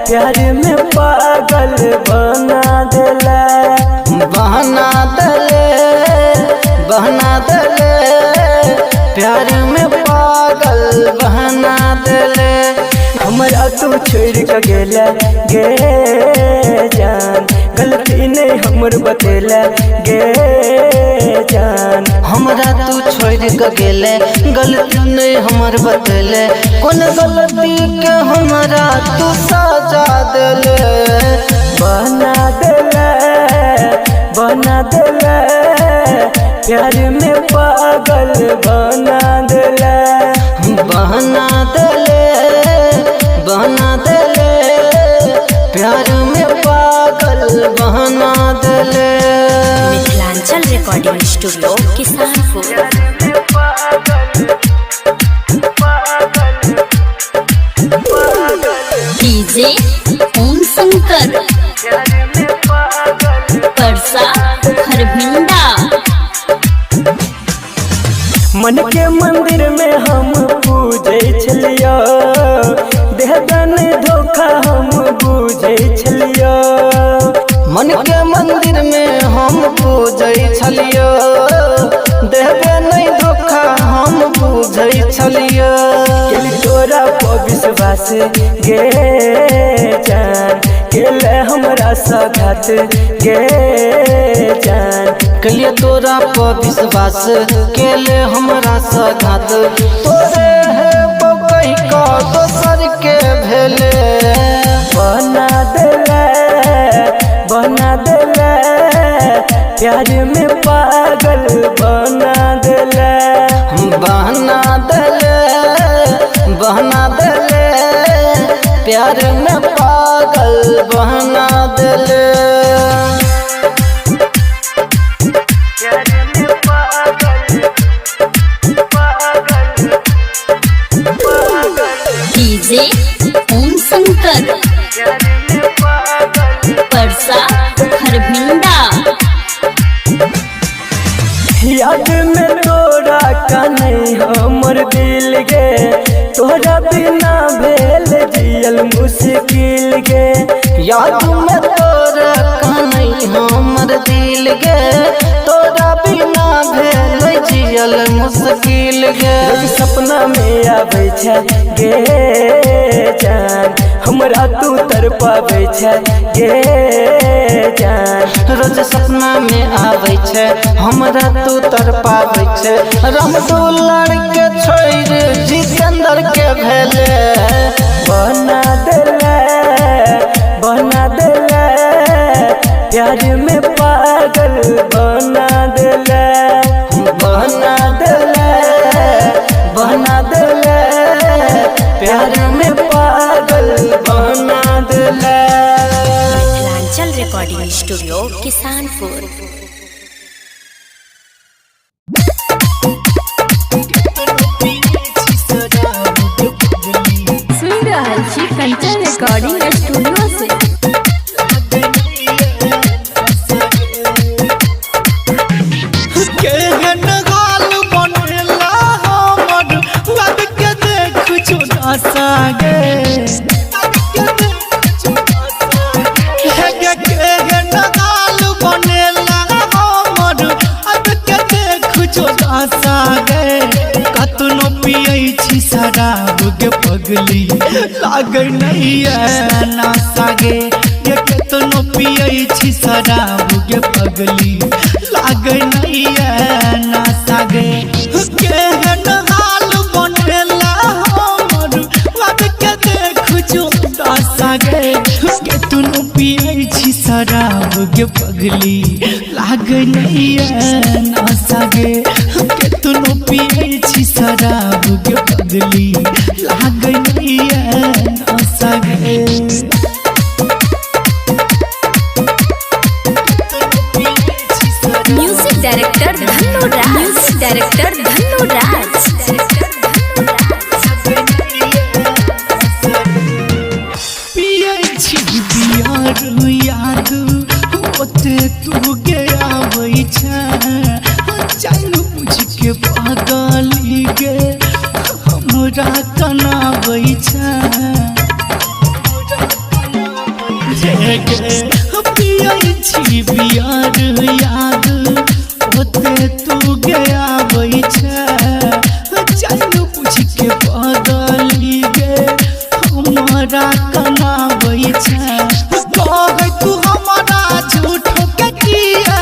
प्यार में पागल बना देला, बहना दले प्यार में पागल बहना दले। हमरा तू छोड़ के गेला गे जान, गलती नहीं हमर बतेला गे जान। हमरा तू छोड़ के गेले गलती नहीं हमर बतेले, कौन गलती के हमरा तू सजा देले। बना देला प्यार में पागल बना देला, बहना देले प्यार में पागल बहना देले। Mithilanchal recording studio Kisanpur. DJ Om Shankar Parsa Kharbhinda. मन के मंदिर में हम पूजे छलियो, देहदान धोखा हम पूजे छलियो। मन के मंदिर में हम पूजे छलियो, देहबे नहीं धोखा हम पूजे छलियो। तोरा पर विश्वास गे जान, केले हमरा साथ गे जान। कलिए तोरा पर विश्वास केले हमरा साथ, तोरे है कही का दोसर के भेले। बना देला प्यार में पागल बना देला, बहना देले प्यार में पागल बहना देले। डीजे ओम शंकर परसा खरभिंडा। याद में तोरा का नहीं हमर दिल गे, तोरा बिना भेल जियल मुश्किल गे। याद में तोरा का नहीं हमर दिल गे, तोरा बिना भेल जियल मुश्किल गे। सपना में आवे छै गे जान, हमरा तू तरपावे छै गे जान। रोज सपना में आवे छै हमरा तू तरपावे छै। राम दुलार के छोड़ जितेंद्र के भेले। बना देला प्यार में पागल बना देला, बना देला प्यार में पागल बना देला। Mithilanchal recording studio Kisanpur. सुन रहल छी कंचन रिकॉर्डिंग स्टूडियो से। कतनो पियै छी शराब गे पगली लागे नहीं ना सागे। ये कतनो पियै छी शराब गे पगली लागे नहीं ना सागे। केहन हाल बनेला हमर अब के देख जो सागे। कतनो पियै छी शराब गे पगली लागे नहीं ना सागे। कतनो पियै छी शराब गे पगली लागे नहीं ना सागे। म्यूजिक डायरेक्टर धन्नू राज। पियै छी बियार याद ओते तू के आबै छै। जान बुझ के पागली गे हमरा कनाबै छै। पिया छी बियार याद होते तू गया वही जानू पूछ के बदली गे हमारा कना वही कह तू हमारा झूठ के किया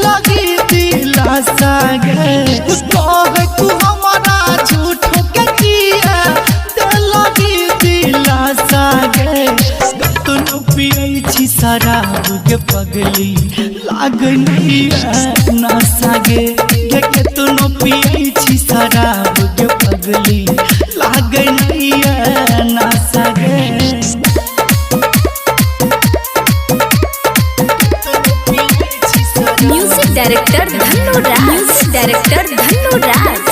लगी दिलासा गे कह तू हमारा झूठ के किया लगी दिलासा गे कतनो पियै छी शराब के पगली लागनिया नशा गे कतनो पियै छी शराब के पगली लागनिया नशा गे म्यूजिक डायरेक्टर धन्नू राज। म्यूजिक डायरेक्टर धन्नू राज।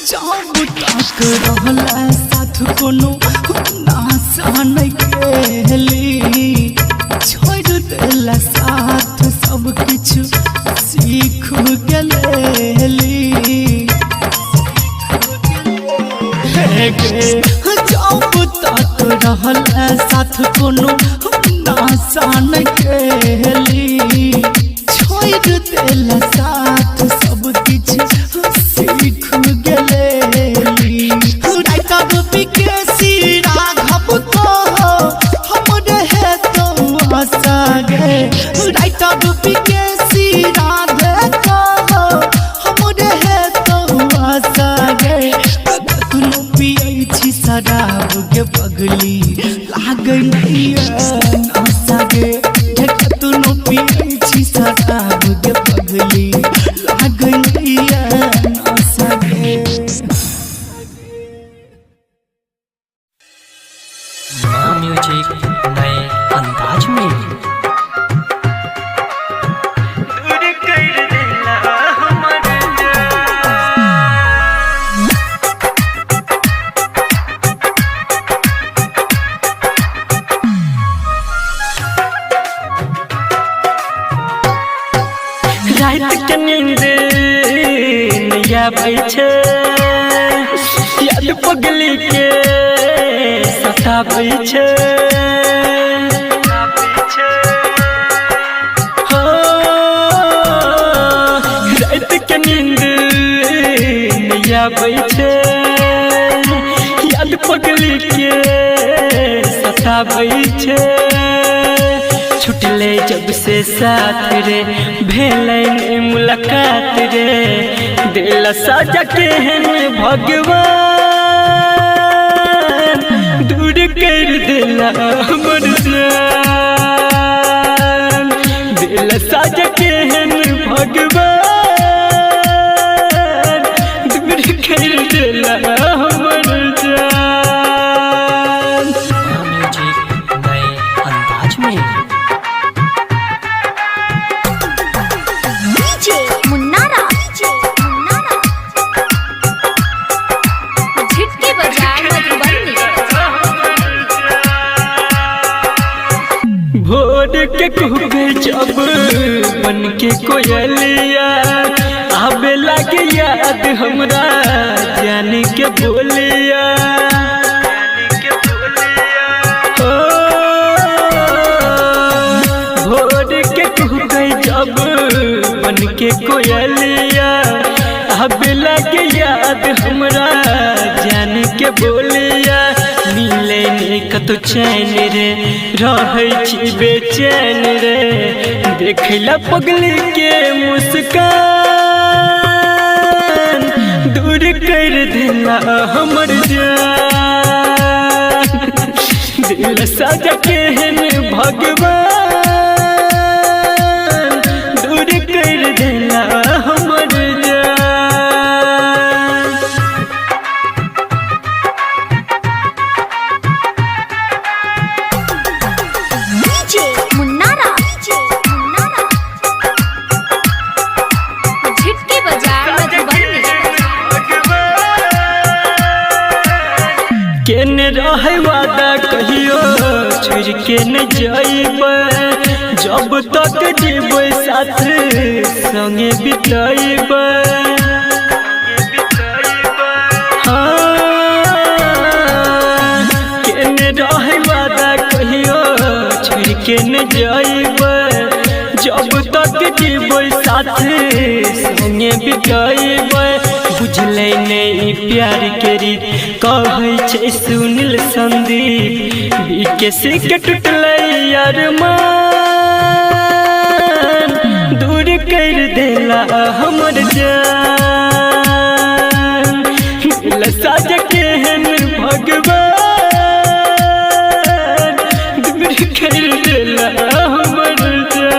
जब तक रहला साथ कोनो नासा नहीं केली छोड़ देला साथ सब कुछ सीख गेली जब तक रहला साथ कोनो नासा नहीं केली छोड़ देला साथ सब कुछ सीख गेली राघव को हम रहे तो आशा गे राधे को हम रहे तो आशा गे कतनो पियै छी शराब के पगली लागनिया नशा गे कतनो पियै छी शराब के पगली लागनिया नशा गे म्यूजिक नए अंदाज में रात के नींद नहीं आबै छै याद पगली के सताबै छै हो रात के नींद नहीं आबै छै याद पगली के सताबै छै छुटले जब से साथ रे भेलै मुलाकात रे दिल साजा केहन भगवान दूर कर दिला हमर जान दिल साजा केहन भगवान दूर कर दिला हमर जान। म्यूजिक नए अंदाज में भोर के कहबे जब बन के कोयलिया आबे लागे याद हमरा जान के बोलिया हो भोर के कहबे जब बन के कोयलिया आबे लागे याद हमरा जान के बोलिया मिले ने कतो चैन रे रहै छी बेचैन रे देखला पगली के मुस्कान दूर कर दिला हमर जान दिल साजा केहन भगवान दूर कर दिला हमर जान। केने रहे वादा कहियो छोड़ के न जाइबे जब तक जीवे साथ संगे बिताइबे हाँ जाइब जब तक जीबै साथ संगे बिताइब बुझले नहीं प्यार के रीत कहै छै सुनील संदीप बीके के टूटले अरमान दूर कर देला हमर जान साज केहन भगवान दूर कर देला हमर जान।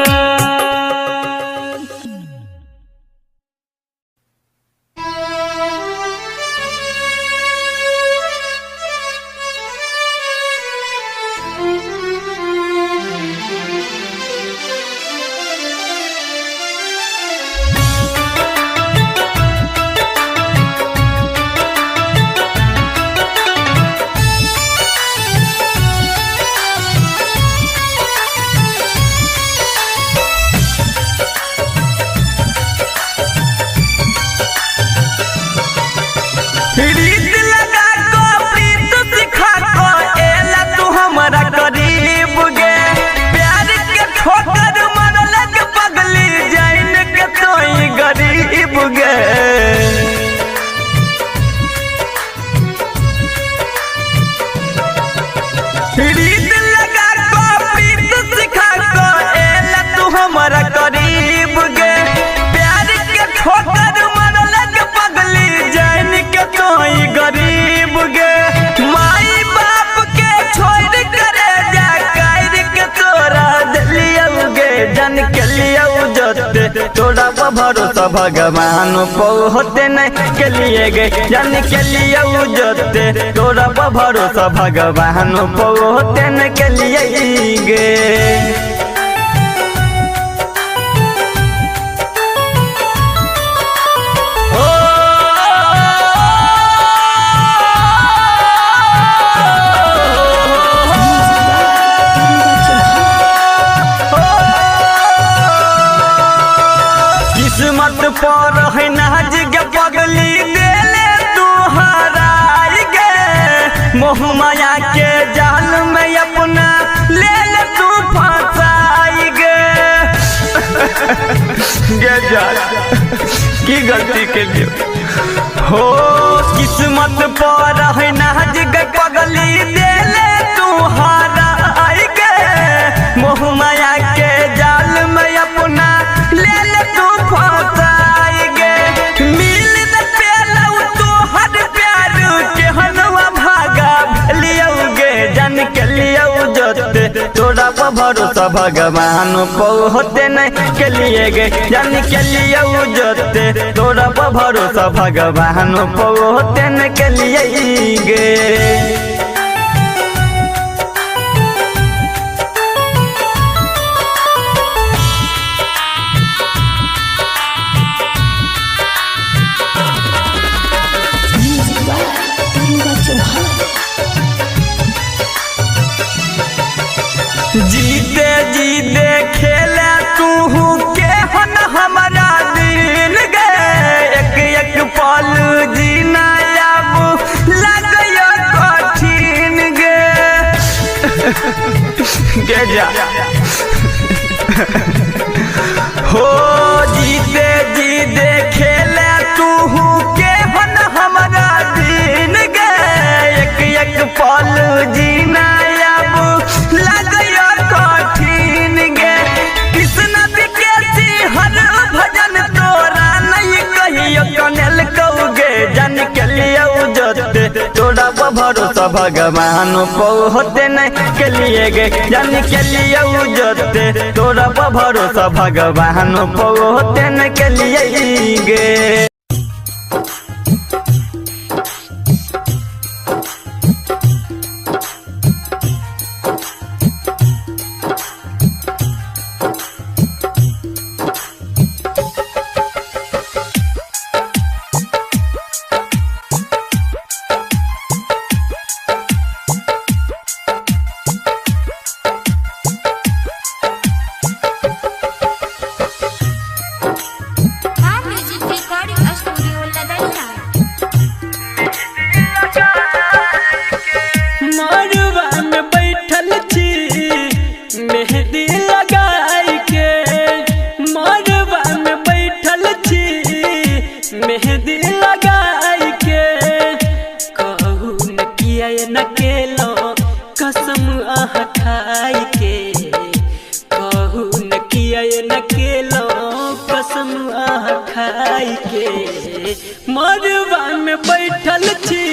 रीत लगा को प्रीत सिखा को एला तू हमारा करीब गे प्यार के ठोकर मारल के पगली जाइन के तोई गरीब गे रीत लगा को प्रीत सिखा को एला तू हमारा करीब गे प्यार के ठोकर मारल के पगली जाइन के तोई गरीब गे माई बाप के छोड़ करे जा कायर के तोरा दिलिया गे जन के लिया जोते तोरा भरोसा भगवान होते नहीं के लिए गे जन के लिया जोते तोरा भरोसा भगवान होते नहीं के लिए गे किस्मत पर है नाज के पगली देले तू हराई गे मोह माया के जाल में अपना ले ले तू फंसाई गे गे जाल की गलती के लिए हो किस्मत पर है नाज के पगली देले तू हराई गे मोह माया के जाल में अपना ले ले तू फंसाई गे मिल न पेलौ तू हर प्यार के हनवा भागा लियो गे जन के लियो जोते तोरा भरोसा भगवान होते नहीं के लिए गे जन के लियो जोते तोरा भरोसा भगवान होते नहीं के लिए गे जीते जीते खेले तू के हन हमारा दिल गे एक एक पल जीना अब लगयो कठिन गे गे जा हो जीते जीते खेले तू के हन हमारा दिल गे एक एक पल जीना अब लगयो कठिन गे कृष्ण विकेसी हर भजन तोरा नहीं कहियो कनेल कौगे जन के लिए जोते तोरा भरोसा भगवान होते नहीं के लिए गे जन के लिए जोते तोरा भरोसा भगवान होते नहीं के लिए गे Happy खाई के मरवा में बैठल छी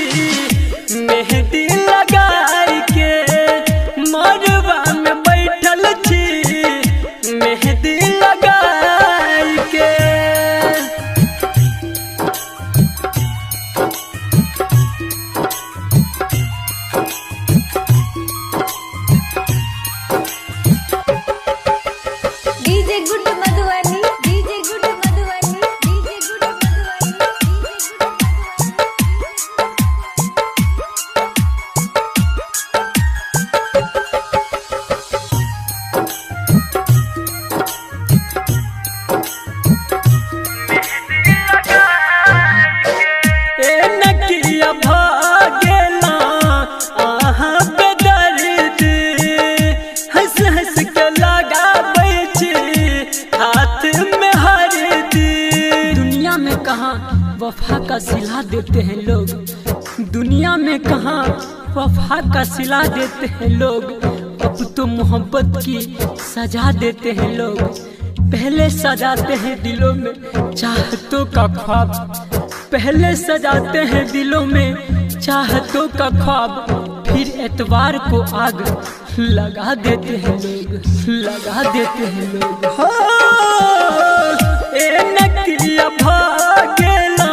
मेहंदी लगाई के मरवा में बैठल छी मेहंदी लगाई के। DJ good Madhubani DJ good Madhubani DJ good Madhubani ए नकिया भागेला आहा बेदर्द हंस हंस के लगाबै छी हाथ में हरदी। दुनिया में कहाँ वफा का सिला देते हैं लोग, दुनिया में कहाँ वफा का सिला देते हैं लोग, अब तो मोहब्बत की सजा देते हैं लोग। पहले सजाते हैं दिलों में चाहतों का ख्वाब, पहले सजाते हैं दिलों में चाहतों का ख्वाब, फिर एतवार को आग लगा देते हैं लोग, लगा देते हैं लोग। हो ए नकिया भागेला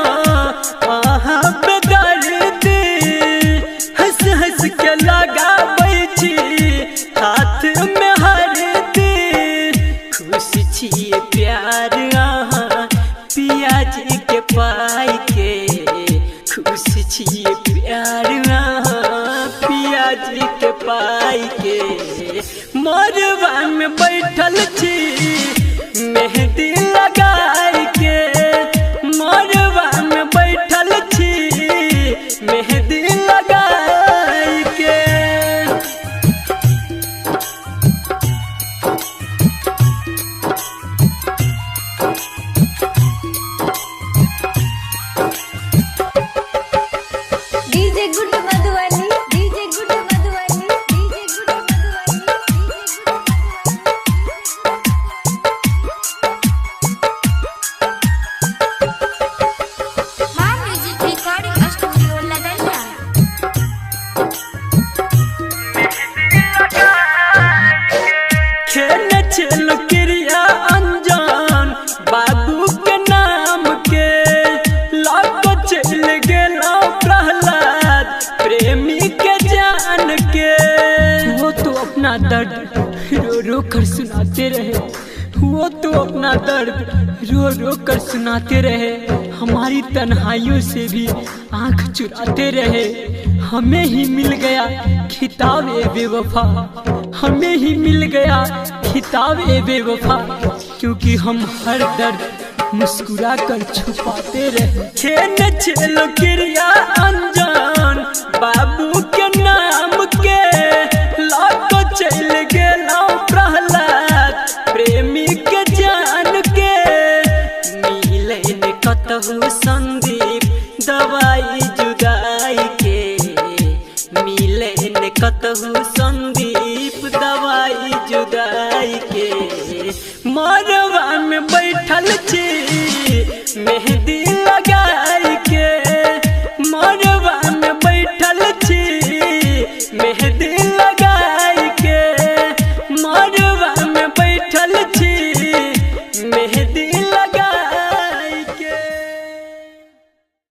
आहा बेदर्द हंस हंस के लगाबै छी हाथ में हरदी। खुश छिए प्यार आहा पिया जी के पाई के, खुश छिए प्यार आहा पिया जी के पाई के मरवा में बैठल छी मेहंदी लगाई के मरवा में बैठल छी मेहंदी लगाई के। DJ good Madhubani DJ good Madhubani DJ good Madhubani मां म्यूजिक रिकॉर्डिंग स्टूडियो लदनिया। खेल चल क्रिया अनजान बाबू के नाम के लाको चल गेला प्रहलाद प्रेमी के जान के। वो तो अपना दर्द रो रो कर सुनाते रहे, वो तो अपना दर्द रो रो कर सुनाते रहे, हमारी तन्हाइयों से भी आंख चुराते रहे। हमें ही मिल गया खिताब ए बेवफा, हमें ही मिल गया खिताब ए बेवफा, क्योंकि हम हर दर्द मुस्कुरा कर छुपाते रहे। छेन छेलो क्रिया अनजान बाबू के नाम के लाको चल गेला प्रहलाद प्रेमी के जान के। मिले ने कतहु संदीप दवाई जुदाई के, मिले ने कतहु